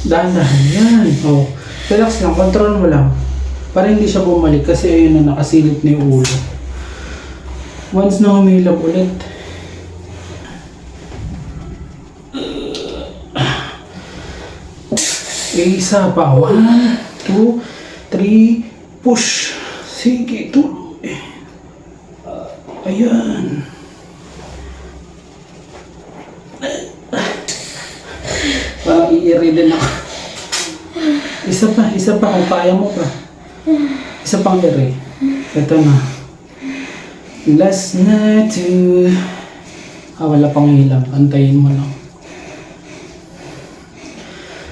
Dahan-dahan yan. Oh, relax lang, control mo lang. Para hindi siya bumalik kasi ayun na nakasilip na yung ulo. Once na humilap ulit. Isa pa. 1, 2, 3, push. Sige, tuloy. Ayan. Parang iiri din ako. Isa pa kung kaya mo pa. Isa pang iri. Ito na. Last na to. Wala pang hilang. Antayin mo lang.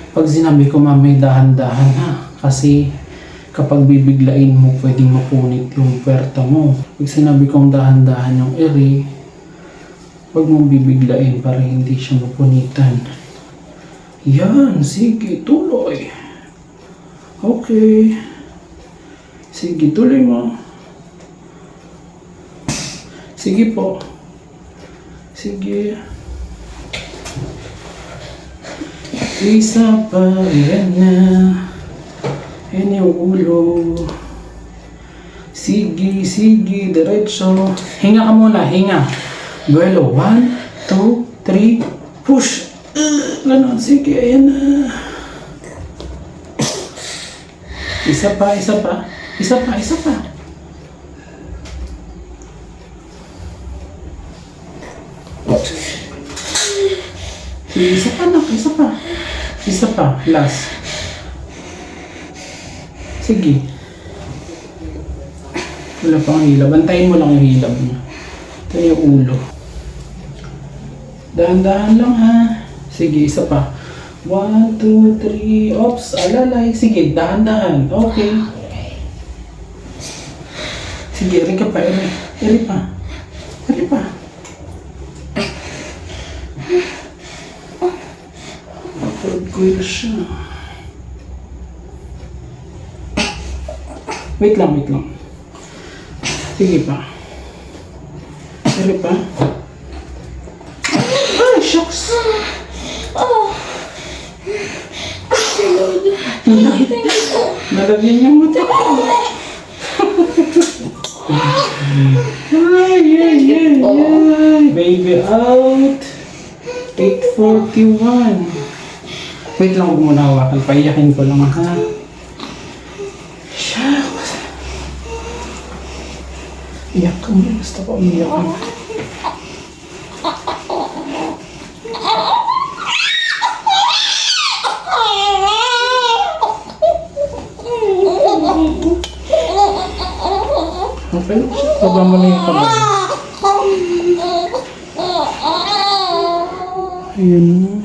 Pag sinabi ko mamay dahan-dahan ha. Kasi kapag bibiglain mo, pwedeng mapunit yung puwerta mo. Pag sinabi kong dahan-dahan yung iri, huwag mong bibiglain para hindi siya mapunitan. Yan, sige, tuloy. Okay. Sige, tuloy mo. Sige po. Sige. Isa pa, yan na. Yan yung ulo. Sige, diretso. Hinga ka muna, hinga. Buelo, 1, 2, 3, push. Ganon, sige, ayan na. Isa pa. Sige, isa pa, last. Sige. Wala pang hilab. Bantayin mo lang yung hilab niya. Ito yung ulo. Dahan-dahan lang ha. Sige, isa pa. 1, 2, 3. Oops, alalay. Sige, dahan-dahan. Okay. Sige, eri ka pa. Eri pa. Pag-queer siya. Wait lang. Sige pa. Eri pa. Ay, shucks! Nalagyan niya mata ko. Ay. Baby out. 8:41. Wait lang, huwag mo na hawakan. Paiyakin ko lang ha. Shucks. Iyak ka mo. Basta pa umiyak ka. Okay, baba mo na yung kamay. Ayun.